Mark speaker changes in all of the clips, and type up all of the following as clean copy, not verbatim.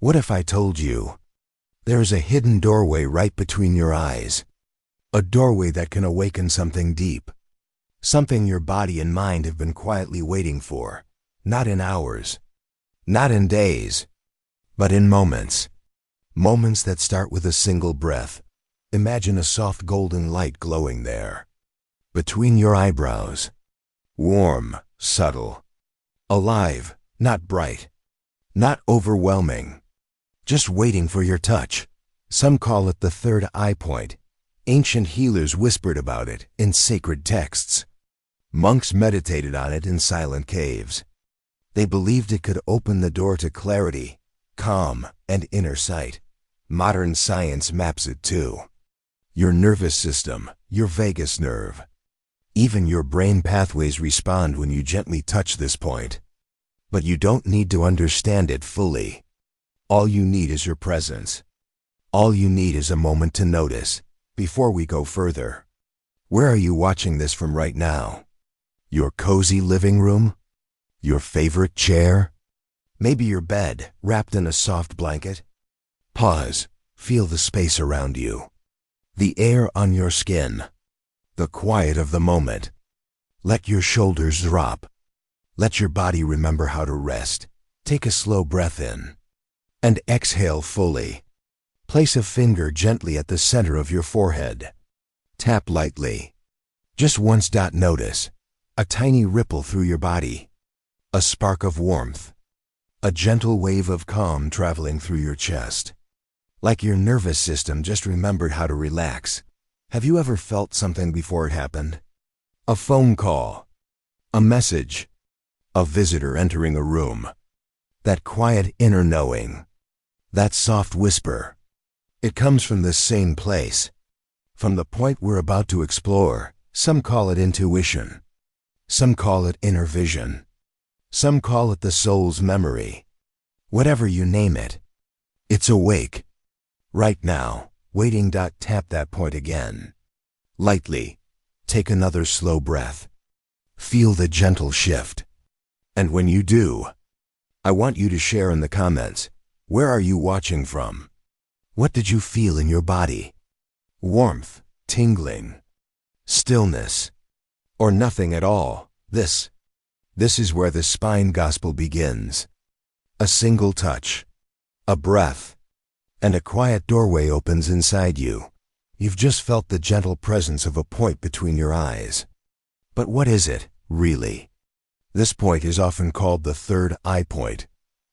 Speaker 1: What if I told you there is a hidden doorway right between your eyes? A doorway that can awaken something deep. Something your body and mind have been quietly waiting for. Not in hours, not in days, but in moments. Moments that start with a single breath. Imagine a soft golden light glowing there, between your eyebrows. Warm, subtle, alive, not bright, not overwhelming, just waiting for your touch. Some call it the third eye point. Ancient healers whispered about it in sacred texts. Monks meditated on it in silent caves. They believed it could open the door to clarity, calm, and inner sight. Modern science maps it too. Your nervous system, your vagus nerve. Even your brain pathways respond when you gently touch this point. But you don't need to understand it fully. All you need is your presence. All you need is a moment to notice. Before we go further, where are you watching this from right now? Your cozy living room? Your favorite chair? Maybe your bed, wrapped in a soft blanket? Pause. Feel the space around you. The air on your skin. The quiet of the moment. Let your shoulders drop. Let your body remember how to rest. Take a slow breath in. And exhale fully. Place a finger gently at the center of your forehead. Tap lightly. Just once. Notice a tiny ripple through your body. A spark of warmth. A gentle wave of calm traveling through your chest. Like your nervous system just remembered how to relax. Have you ever felt something before it happened? A phone call. A message. A visitor entering a room. That quiet inner knowing. That soft whisper. It comes from the same place. From the point we're about to explore. Some call it intuition. Some call it inner vision. Some call it the soul's memory. Whatever you name it, it's awake. Right now, waiting. Tap that point again. Lightly. Take another slow breath. Feel the gentle shift. And when you do, I want you to share in the comments. Where are you watching from? What did you feel in your body? Warmth, tingling, stillness, or nothing at all? This is where the spine gospel begins. A single touch, a breath, and a quiet doorway opens inside you. You've just felt the gentle presence of a point between your eyes. But what is it, really? This point is often called the third eye point.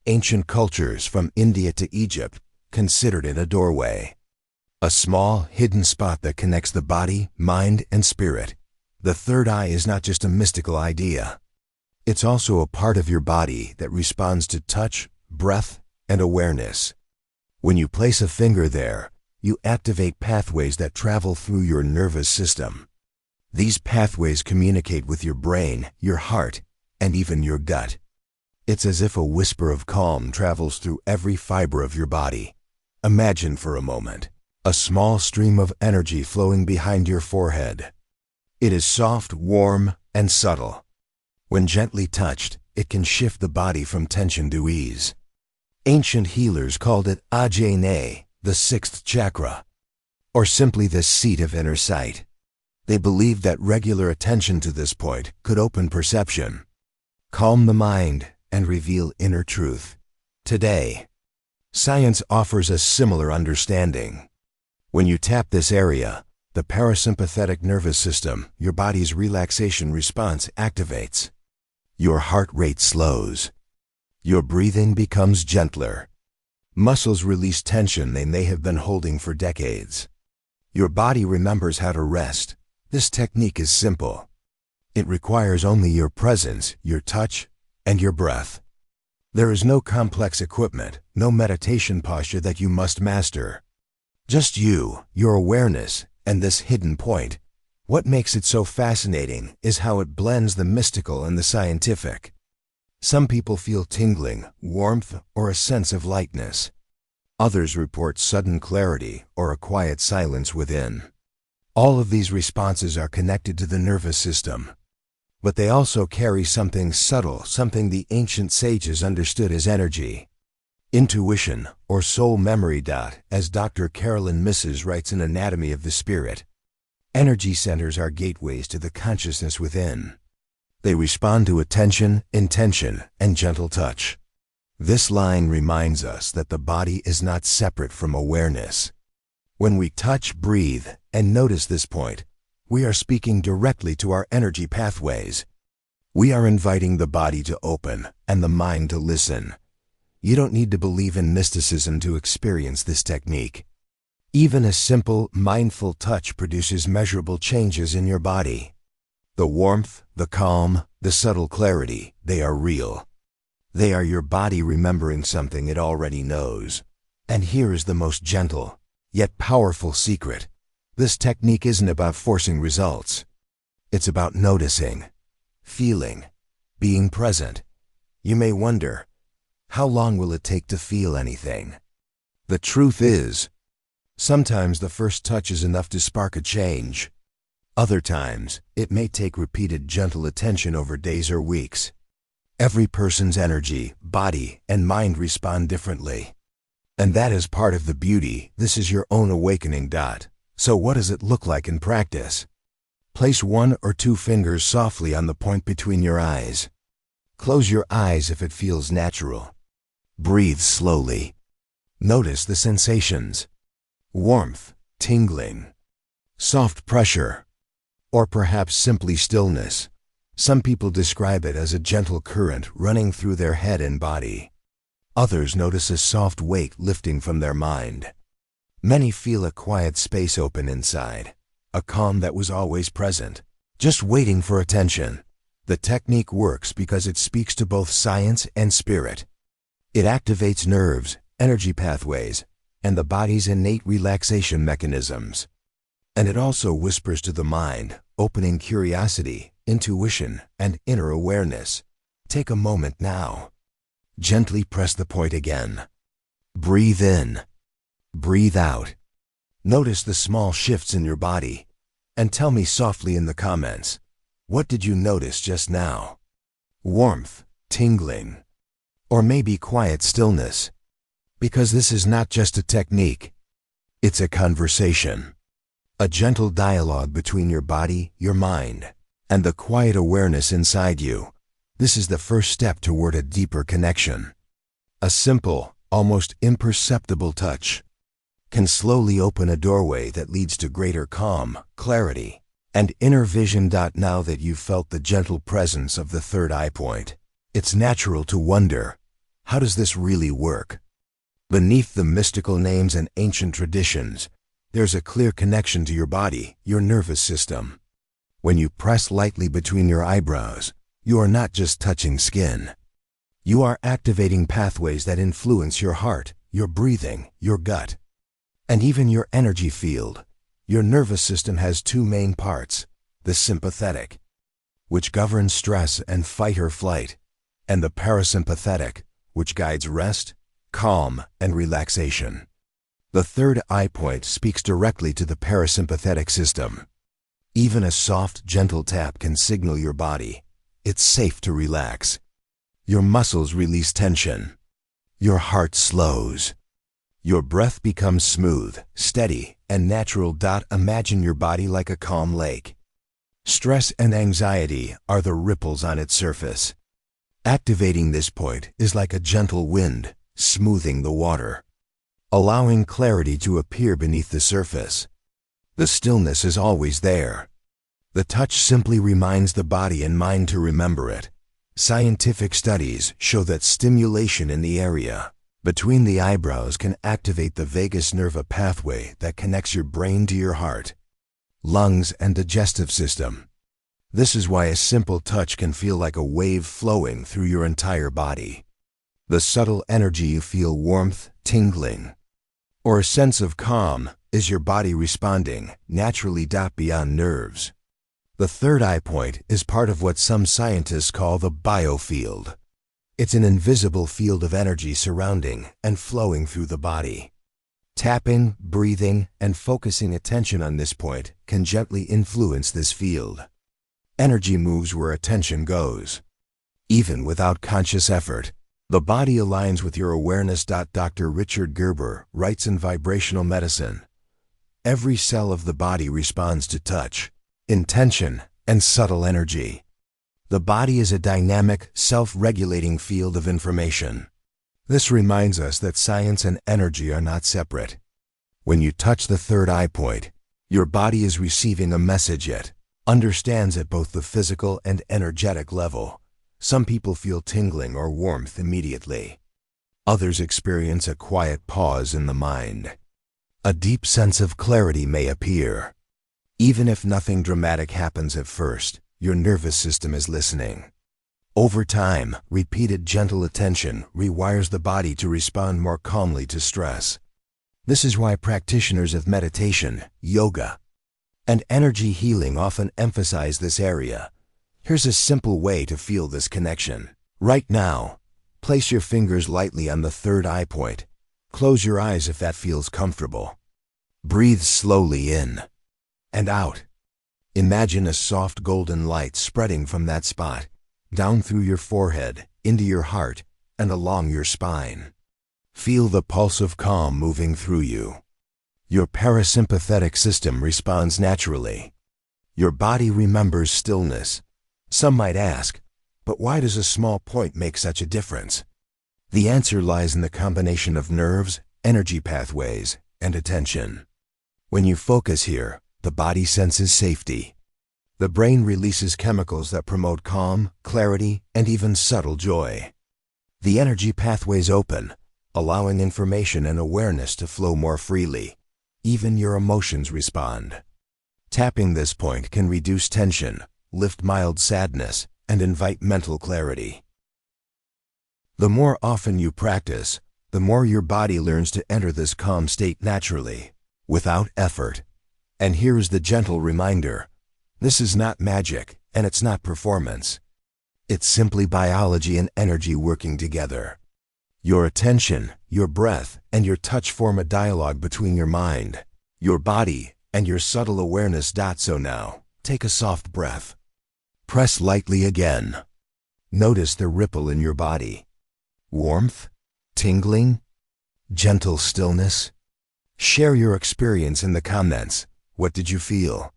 Speaker 1: Ancient cultures from India to Egypt considered it a doorway. A small, hidden spot that connects the body, mind, and spirit. The third eye is not just a mystical idea. It's also a part of your body that responds to touch, breath, and awareness. When you place a finger there, you activate pathways that travel through your nervous system. These pathways communicate with your brain, your heart, and even your gut. It's as if a whisper of calm travels through every fiber of your body. Imagine for a moment a small stream of energy flowing behind your forehead. It is soft, warm, and subtle. When gently touched, it can shift the body from tension to ease. Ancient healers called it ajna, the sixth chakra, or simply the seat of inner sight. They believed that regular attention to this point could open perception, calm the mind, and reveal inner truth. Today, science offers a similar understanding. When you tap this area, the parasympathetic nervous system, your body's relaxation response, activates. Your heart rate slows. Your breathing becomes gentler. Muscles release tension they may have been holding for decades. Your body remembers how to rest. This technique is simple. It requires only your presence, your touch, and your breath. There is no complex equipment, no meditation posture that you must master. Just you, your awareness, and this hidden point. What makes it so fascinating is how it blends the mystical and the scientific. Some people feel tingling, warmth, or a sense of lightness. Others report sudden clarity or a quiet silence within. All of these responses are connected to the nervous system. But they also carry something subtle, something the ancient sages understood as energy. Intuition, or soul memory. As Dr. Carolyn Misses writes in Anatomy of the Spirit, energy centers are gateways to the consciousness within. They respond to attention, intention, and gentle touch. This line reminds us that the body is not separate from awareness. When we touch, breathe, and notice this point, we are speaking directly to our energy pathways. We are inviting the body to open and the mind to listen. You don't need to believe in mysticism to experience this technique. Even a simple, mindful touch produces measurable changes in your body. The warmth, the calm, the subtle clarity, they are real. They are your body remembering something it already knows. And here is the most gentle, yet powerful secret. This technique isn't about forcing results. It's about noticing, feeling, being present. You may wonder, how long will it take to feel anything? The truth is, sometimes the first touch is enough to spark a change. Other times, it may take repeated gentle attention over days or weeks. Every person's energy, body, and mind respond differently. And that is part of the beauty. This is your own awakening. So what does it look like in practice? Place 1 or 2 fingers softly on the point between your eyes. Close your eyes if it feels natural. Breathe slowly. Notice the sensations. Warmth, tingling, soft pressure, or perhaps simply stillness. Some people describe it as a gentle current running through their head and body. Others notice a soft weight lifting from their mind. Many feel a quiet space open inside, a calm that was always present, just waiting for attention. The technique works because it speaks to both science and spirit. It activates nerves, energy pathways, and the body's innate relaxation mechanisms. And it also whispers to the mind, opening curiosity, intuition, and inner awareness. Take a moment now. Gently press the point again. Breathe in. Breathe out. Notice the small shifts in your body. And tell me softly in the comments, what did you notice just now? Warmth, tingling, or maybe quiet stillness? Because this is not just a technique. It's a conversation. A gentle dialogue between your body, your mind, and the quiet awareness inside you. This is the first step toward a deeper connection. A simple, almost imperceptible touch can slowly open a doorway that leads to greater calm, clarity, and inner vision. Now that you've felt the gentle presence of the third eye point, it's natural to wonder, how does this really work? Beneath the mystical names and ancient traditions, there's a clear connection to your body, your nervous system. When you press lightly between your eyebrows, you are not just touching skin. You are activating pathways that influence your heart, your breathing, your gut, and even your energy field. Your nervous system has 2 main parts: the sympathetic, which governs stress and fight or flight, and the parasympathetic, which guides rest, calm, and relaxation. The third eye point speaks directly to the parasympathetic system. Even a soft, gentle tap can signal your body it's safe to relax. Your muscles release tension. Your heart slows. Your breath becomes smooth, steady, and natural. Imagine your body like a calm lake. Stress and anxiety are the ripples on its surface. Activating this point is like a gentle wind, smoothing the water, allowing clarity to appear beneath the surface. The stillness is always there. The touch simply reminds the body and mind to remember it. Scientific studies show that stimulation in the area between the eyebrows can activate the vagus nerve, a pathway that connects your brain to your heart, lungs, and digestive system. This is why a simple touch can feel like a wave flowing through your entire body. The subtle energy you feel, warmth, tingling, or a sense of calm, is your body responding naturally. Beyond nerves, the third eye point is part of what some scientists call the biofield. It's an invisible field of energy surrounding and flowing through the body. Tapping, breathing, and focusing attention on this point can gently influence this field. Energy moves where attention goes. Even without conscious effort, The body aligns with your awareness. Dr. Richard Gerber writes in Vibrational Medicine, every cell of the body responds to touch, intention, and subtle energy. The body is a dynamic, self-regulating field of information. This reminds us that science and energy are not separate. When you touch the third eye point, your body is receiving a message it understands at both the physical and energetic level. Some people feel tingling or warmth immediately. Others experience a quiet pause in the mind. A deep sense of clarity may appear. Even if nothing dramatic happens at first, your nervous system is listening. Over time, repeated gentle attention rewires the body to respond more calmly to stress. This is why practitioners of meditation, yoga, and energy healing often emphasize this area. Here's a simple way to feel this connection. Right now, place your fingers lightly on the third eye point. Close your eyes if that feels comfortable. Breathe slowly in and out. Imagine a soft golden light spreading from that spot, down through your forehead, into your heart, and along your spine. Feel the pulse of calm moving through you. Your parasympathetic system responds naturally. Your body remembers stillness. Some might ask, but why does a small point make such a difference? The answer lies in the combination of nerves, energy pathways, and attention. When you focus here, the body senses safety. The brain releases chemicals that promote calm, clarity, and even subtle joy. The energy pathways open, allowing information and awareness to flow more freely. Even your emotions respond. Tapping this point can reduce tension, lift mild sadness, and invite mental clarity. The more often you practice, the more your body learns to enter this calm state naturally, without effort. And here is the gentle reminder. This is not magic, and it's not performance. It's simply biology and energy working together. Your attention, your breath, and your touch form a dialogue between your mind, your body, and your subtle awareness. So now, take a soft breath. Press lightly again. Notice the ripple in your body. Warmth? Tingling? Gentle stillness? Share your experience in the comments. What did you feel?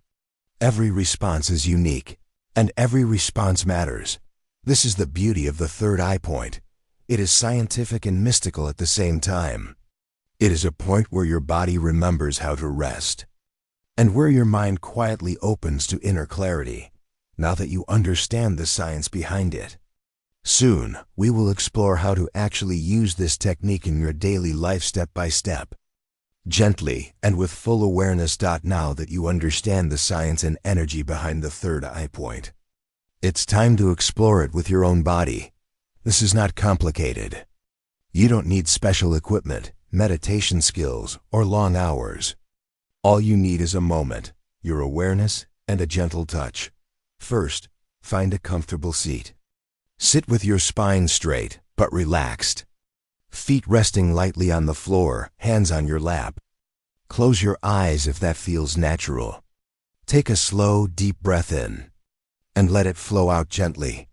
Speaker 1: Every response is unique, and every response matters. This is the beauty of the third eye point. It is scientific and mystical at the same time. It is a point where your body remembers how to rest, and where your mind quietly opens to inner clarity, now that you understand the science behind it. Soon, we will explore how to actually use this technique in your daily life step by step, gently and with full awareness. Now that you understand the science and energy behind the third eye point, it's time to explore it with your own body. This is not complicated. You don't need special equipment, meditation skills, or long hours. All you need is a moment, your awareness, and a gentle touch. First, find a comfortable seat. Sit with your spine straight, but relaxed. Feet resting lightly on the floor, hands on your lap. Close your eyes if that feels natural. Take a slow, deep breath in, and let it flow out gently.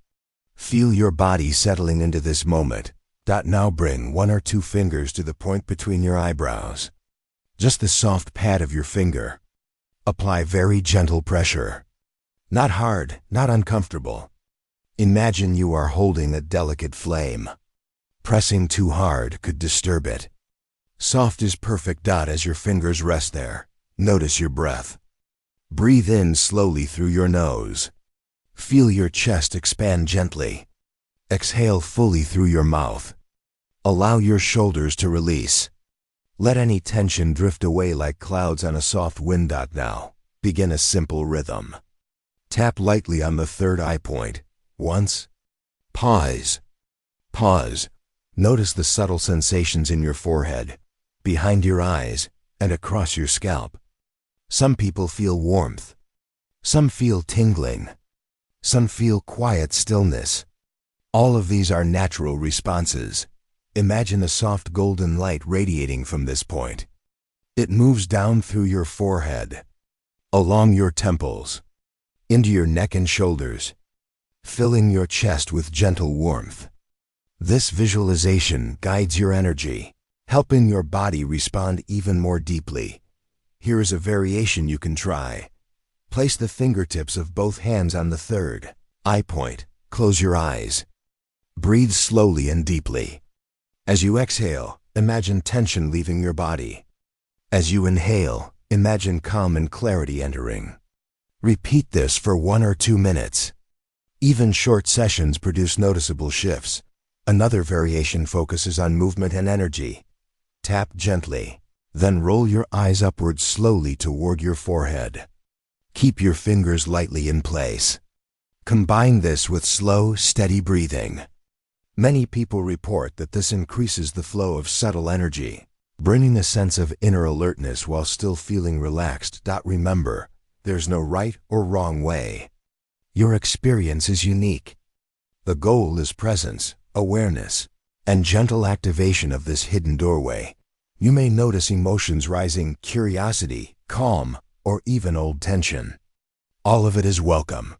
Speaker 1: Feel your body settling into this moment. Now bring one or two fingers to the point between your eyebrows. Just the soft pad of your finger. Apply very gentle pressure. Not hard, not uncomfortable. Imagine you are holding a delicate flame. Pressing too hard could disturb it. Soft is perfect. As your fingers rest there, notice your breath. Breathe in slowly through your nose. Feel your chest expand gently. Exhale fully through your mouth. Allow your shoulders to release. Let any tension drift away like clouds on a soft wind. Now, begin a simple rhythm. Tap lightly on the third eye point. Once. Pause. Pause. Notice the subtle sensations in your forehead, behind your eyes, and across your scalp. Some people feel warmth. Some feel tingling. Some feel quiet stillness. All of these are natural responses. Imagine a soft golden light radiating from this point. It moves down through your forehead, along your temples, into your neck and shoulders, filling your chest with gentle warmth. This visualization guides your energy, helping your body respond even more deeply. Here is a variation you can try. Place the fingertips of both hands on the third eye point. Close your eyes. Breathe slowly and deeply. As you exhale, imagine tension leaving your body. As you inhale, imagine calm and clarity entering. Repeat this for 1 or 2 minutes. Even short sessions produce noticeable shifts. Another variation focuses on movement and energy. Tap gently, then roll your eyes upward slowly toward your forehead. Keep your fingers lightly in place. Combine this with slow, steady breathing. Many people report that this increases the flow of subtle energy, bringing a sense of inner alertness while still feeling relaxed. Remember, there's no right or wrong way. Your experience is unique. The goal is presence, awareness, and gentle activation of this hidden doorway. You may notice emotions rising, curiosity, calm, or even old tension. All of it is welcome.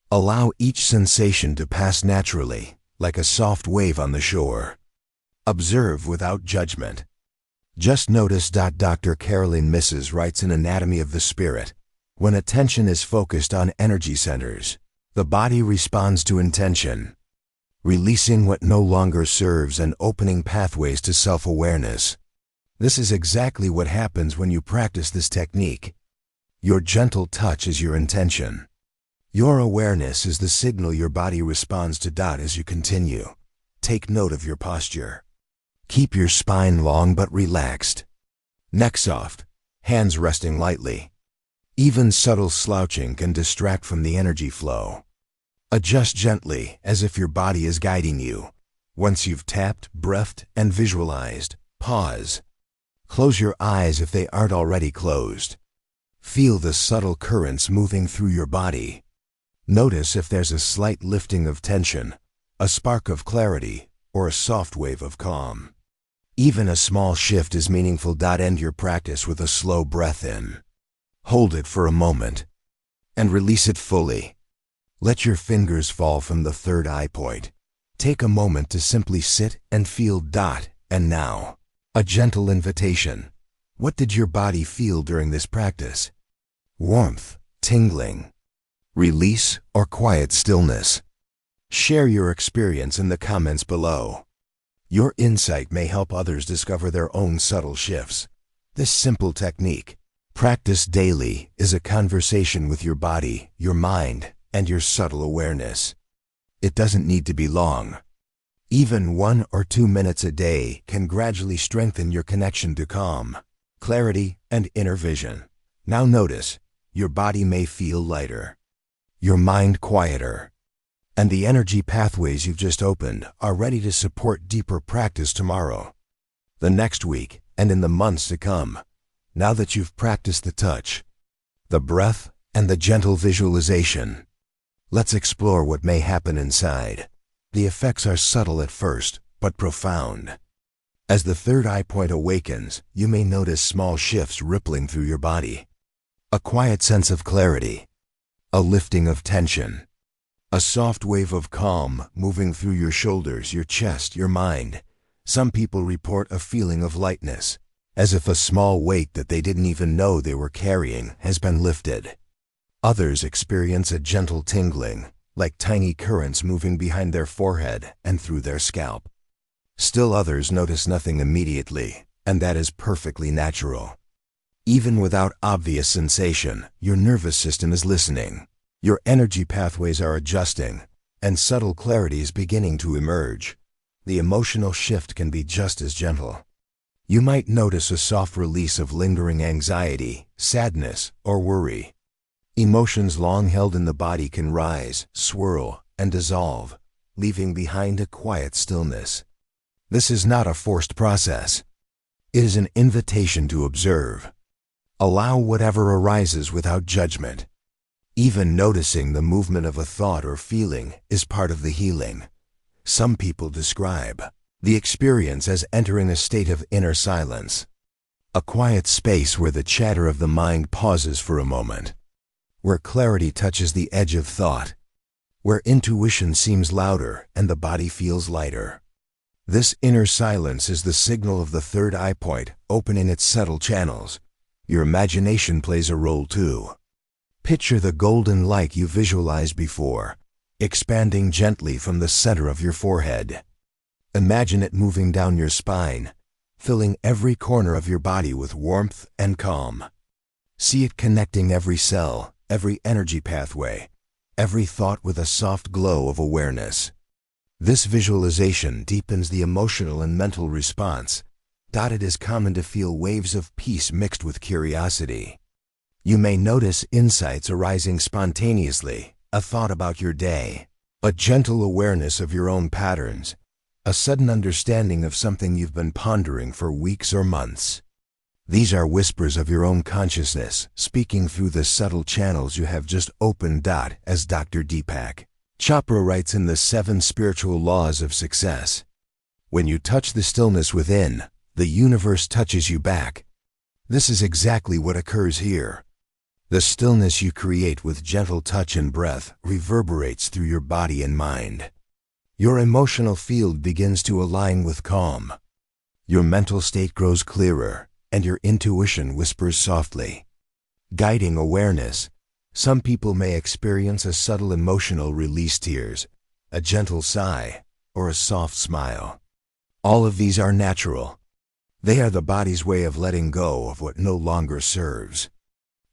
Speaker 1: Allow each sensation to pass naturally, like a soft wave on the shore. Observe without judgment. Just notice. Dr. Carolyn Misses writes in Anatomy of the Spirit, when attention is focused on energy centers, the body responds to intention, releasing what no longer serves and opening pathways to self-awareness. This is exactly what happens when you practice this technique. Your gentle touch is your intention. Your awareness is the signal your body responds to. As you continue, take note of your posture. Keep your spine long but relaxed. Neck soft, hands resting lightly. Even subtle slouching can distract from the energy flow. Adjust gently, as if your body is guiding you. Once you've tapped, breathed, and visualized, pause. Close your eyes if they aren't already closed. Feel the subtle currents moving through your body. Notice if there's a slight lifting of tension, a spark of clarity, or a soft wave of calm. Even a small shift is meaningful. End your practice with a slow breath in. Hold it for a moment, and release it fully. Let your fingers fall from the third eye point. Take a moment to simply sit and feel. And now, a gentle invitation. What did your body feel during this practice? Warmth, tingling, release, or quiet stillness? Share your experience in the comments below. Your insight may help others discover their own subtle shifts. This simple technique, practiced daily, is a conversation with your body, your mind, and your subtle awareness. It doesn't need to be long. Even 1 or 2 minutes a day can gradually strengthen your connection to calm, clarity, and inner vision. Now notice, your body may feel lighter, your mind quieter, and the energy pathways you've just opened are ready to support deeper practice tomorrow, the next week, and in the months to come. Now that you've practiced the touch, the breath, and the gentle visualization, let's explore what may happen inside. The effects are subtle at first, but profound. As the third eye point awakens, you may notice small shifts rippling through your body. A quiet sense of clarity, a lifting of tension, a soft wave of calm moving through your shoulders, your chest, your mind. Some people report a feeling of lightness, as if a small weight that they didn't even know they were carrying has been lifted. Others experience a gentle tingling, like tiny currents moving behind their forehead and through their scalp. Still others notice nothing immediately, and that is perfectly natural. Even without obvious sensation, your nervous system is listening. Your energy pathways are adjusting, and subtle clarity is beginning to emerge. The emotional shift can be just as gentle. You might notice a soft release of lingering anxiety, sadness, or worry. Emotions long held in the body can rise, swirl, and dissolve, leaving behind a quiet stillness. This is not a forced process. It is an invitation to observe. Allow whatever arises without judgment. Even noticing the movement of a thought or feeling is part of the healing. Some people describe the experience as entering a state of inner silence, a quiet space where the chatter of the mind pauses for a moment, where clarity touches the edge of thought, where intuition seems louder and the body feels lighter. This inner silence is the signal of the third eye point opening its subtle channels. Your imagination plays a role too. Picture the golden light you visualized before, expanding gently from the center of your forehead. Imagine it moving down your spine, filling every corner of your body with warmth and calm. See it connecting every cell, every energy pathway, every thought with a soft glow of awareness. This visualization deepens the emotional and mental response. It is common to feel waves of peace mixed with curiosity. You may notice insights arising spontaneously, a thought about your day, a gentle awareness of your own patterns, a sudden understanding of something you've been pondering for weeks or months. These are whispers of your own consciousness, speaking through the subtle channels you have just opened. As Dr. Deepak Chopra writes in the 7 Spiritual Laws of Success, when you touch the stillness within, the universe touches you back. This is exactly what occurs here. The stillness you create with gentle touch and breath reverberates through your body and mind. Your emotional field begins to align with calm. Your mental state grows clearer, and your intuition whispers softly, guiding awareness. Some people may experience a subtle emotional release, tears, a gentle sigh, or a soft smile. All of these are natural. They are the body's way of letting go of what no longer serves.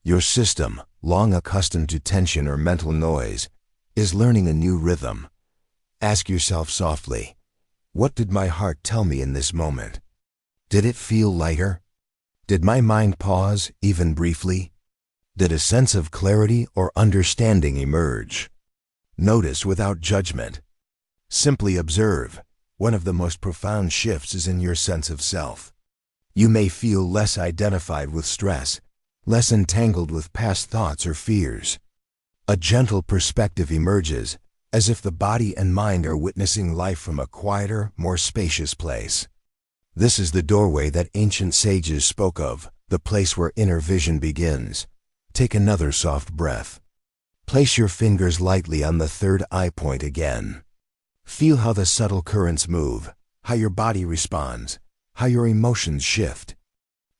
Speaker 1: Your system, long accustomed to tension or mental noise, is learning a new rhythm. Ask yourself softly, what did my heart tell me in this moment? Did it feel lighter? Did my mind pause, even briefly? Did a sense of clarity or understanding emerge? Notice without judgment. Simply observe. One of the most profound shifts is in your sense of self. You may feel less identified with stress, less entangled with past thoughts or fears. A gentle perspective emerges, as if the body and mind are witnessing life from a quieter, more spacious place. This is the doorway that ancient sages spoke of, the place where inner vision begins. Take another soft breath. Place your fingers lightly on the third eye point again. Feel how the subtle currents move, how your body responds, how your emotions shift.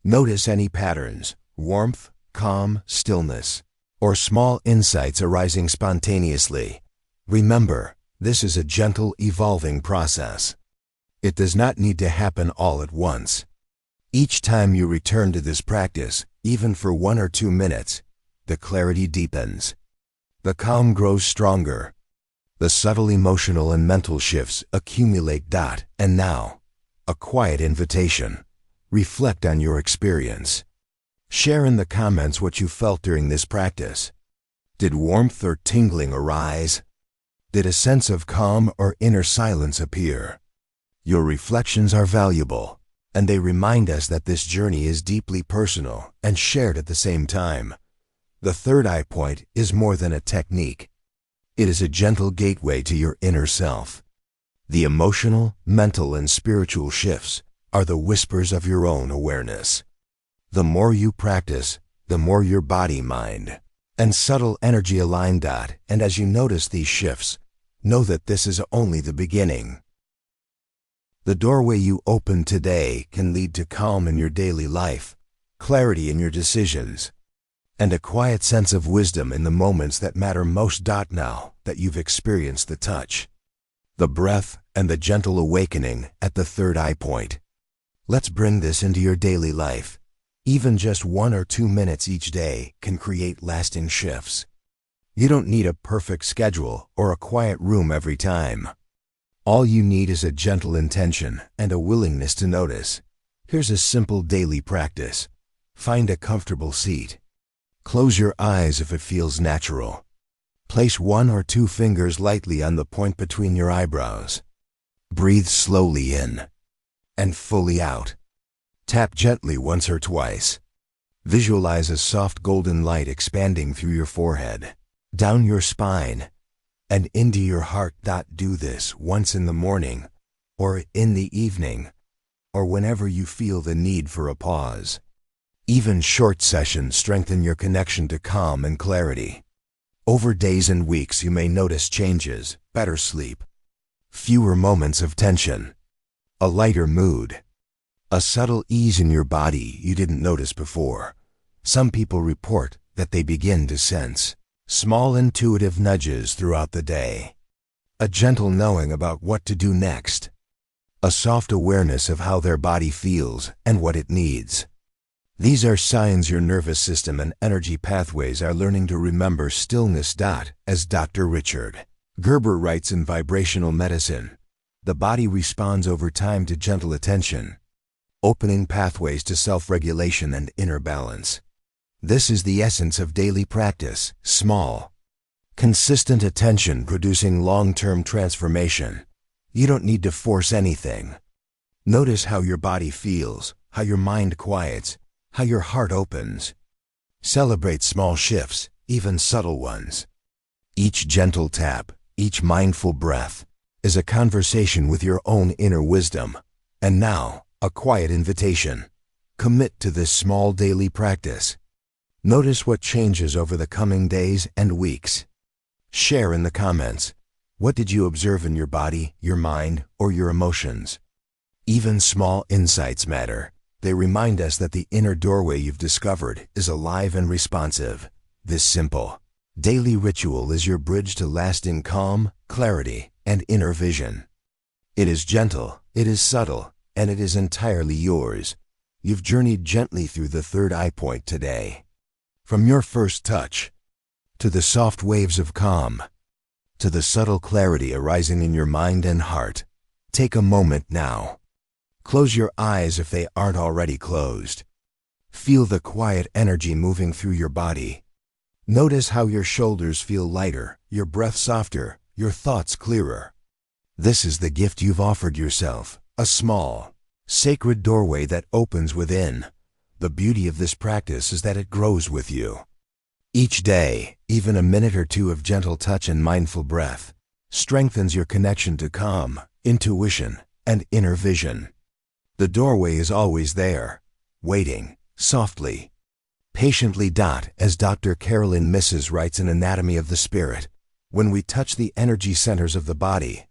Speaker 1: Notice any patterns, warmth, calm, stillness, or small insights arising spontaneously. Remember, this is a gentle, evolving process. It does not need to happen all at once. Each time you return to this practice, even for 1 or 2 minutes, the clarity deepens. The calm grows stronger. The subtle emotional and mental shifts accumulate. And now, a quiet invitation. Reflect on your experience. Share in the comments what you felt during this practice. Did warmth or tingling arise? Did a sense of calm or inner silence appear? Your reflections are valuable, and they remind us that this journey is deeply personal and shared at the same time. The third eye point is more than a technique. It is a gentle gateway to your inner self. The emotional, mental, and spiritual shifts are the whispers of your own awareness. The more you practice, the more your body, mind, and subtle energy align. And as you notice these shifts, know that this is only the beginning. The doorway you open today can lead to calm in your daily life, clarity in your decisions, and a quiet sense of wisdom in the moments that matter most. Now that you've experienced the touch, the breath, and the gentle awakening at the third eye point, let's bring this into your daily life. Even just 1 or 2 minutes each day can create lasting shifts. You don't need a perfect schedule or a quiet room every time. All you need is a gentle intention and a willingness to notice. Here's a simple daily practice. Find a comfortable seat. Close your eyes if it feels natural. Place 1 or 2 fingers lightly on the point between your eyebrows. Breathe slowly in and fully out. Tap gently once or twice. Visualize a soft golden light expanding through your forehead, down your spine, and into your heart. Do this once in the morning, or in the evening, or whenever you feel the need for a pause. Even short sessions strengthen your connection to calm and clarity. Over days and weeks you may notice changes: better sleep, fewer moments of tension, a lighter mood, a subtle ease in your body you didn't notice before. Some people report that they begin to sense small intuitive nudges throughout the day, a gentle knowing about what to do next, a soft awareness of how their body feels and what it needs. These are signs your nervous system and energy pathways are learning to remember stillness. As Dr. Richard Gerber writes in Vibrational Medicine, the body responds over time to gentle attention, opening pathways to self-regulation and inner balance. This is the essence of daily practice: small, consistent attention producing long-term transformation. You don't need to force anything. Notice how your body feels, how your mind quiets, how your heart opens. Celebrate small shifts, even subtle ones. Each gentle tap, each mindful breath, is a conversation with your own inner wisdom. And now, a quiet invitation. Commit to this small daily practice. Notice what changes over the coming days and weeks. Share in the comments. What did you observe in your body, your mind, or your emotions? Even small insights matter. They remind us that the inner doorway you've discovered is alive and responsive. This simple, daily ritual is your bridge to lasting calm, clarity, and inner vision. It is gentle, it is subtle, and it is entirely yours. You've journeyed gently through the third eye point today. From your first touch, to the soft waves of calm, to the subtle clarity arising in your mind and heart, take a moment now. Close your eyes if they aren't already closed. Feel the quiet energy moving through your body. Notice how your shoulders feel lighter, your breath softer, your thoughts clearer. This is the gift you've offered yourself, a small, sacred doorway that opens within. The beauty of this practice is that it grows with you. Each day, even a minute or two of gentle touch and mindful breath strengthens your connection to calm, intuition, and inner vision. The doorway is always there, waiting, softly, patiently. As Dr. Carolyn Misses writes in Anatomy of the Spirit, when we touch the energy centers of the body,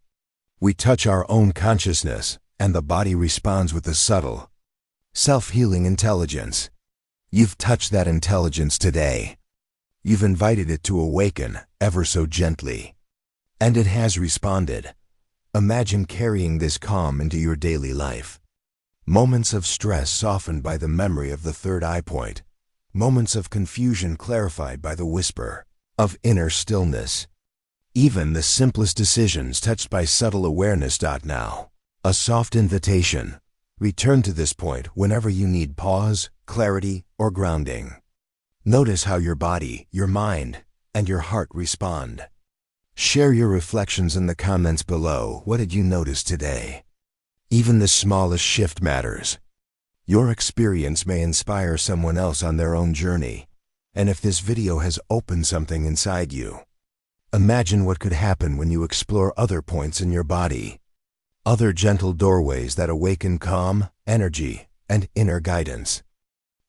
Speaker 1: we touch our own consciousness, and the body responds with a subtle, self-healing intelligence. You've touched that intelligence today. You've invited it to awaken, ever so gently. And it has responded. Imagine carrying this calm into your daily life. Moments of stress softened by the memory of the third eye point. Moments of confusion clarified by the whisper of inner stillness. Even the simplest decisions touched by subtle awareness. Now, a soft invitation. Return to this point whenever you need pause, clarity, or grounding. Notice how your body, your mind, and your heart respond. Share your reflections in the comments below. What did you notice today? Even the smallest shift matters. Your experience may inspire someone else on their own journey. And if this video has opened something inside you, imagine what could happen when you explore other points in your body. Other gentle doorways that awaken calm, energy, and inner guidance.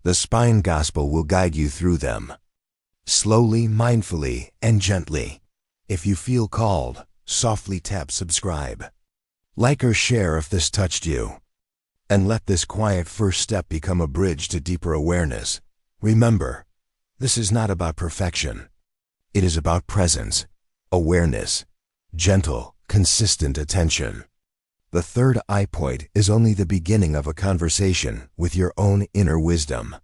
Speaker 1: The Spine Gospel will guide you through them. Slowly, mindfully, and gently. If you feel called, softly tap subscribe. Like or share if this touched you. And let this quiet first step become a bridge to deeper awareness. Remember, this is not about perfection. It is about presence, awareness, gentle, consistent attention. The third eye point is only the beginning of a conversation with your own inner wisdom.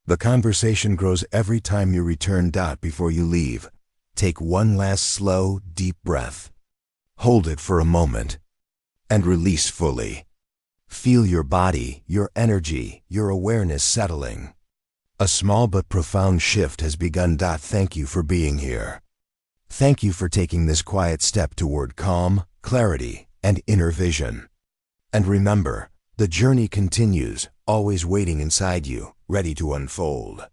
Speaker 1: The conversation grows every time you return. Before you leave, take one last slow, deep breath. Hold it for a moment and release fully. Feel your body, your energy, your awareness settling. A small but profound shift has begun. Thank you for being here. Thank you for taking this quiet step toward calm, clarity, and inner vision. And remember, the journey continues, always waiting inside you, ready to unfold.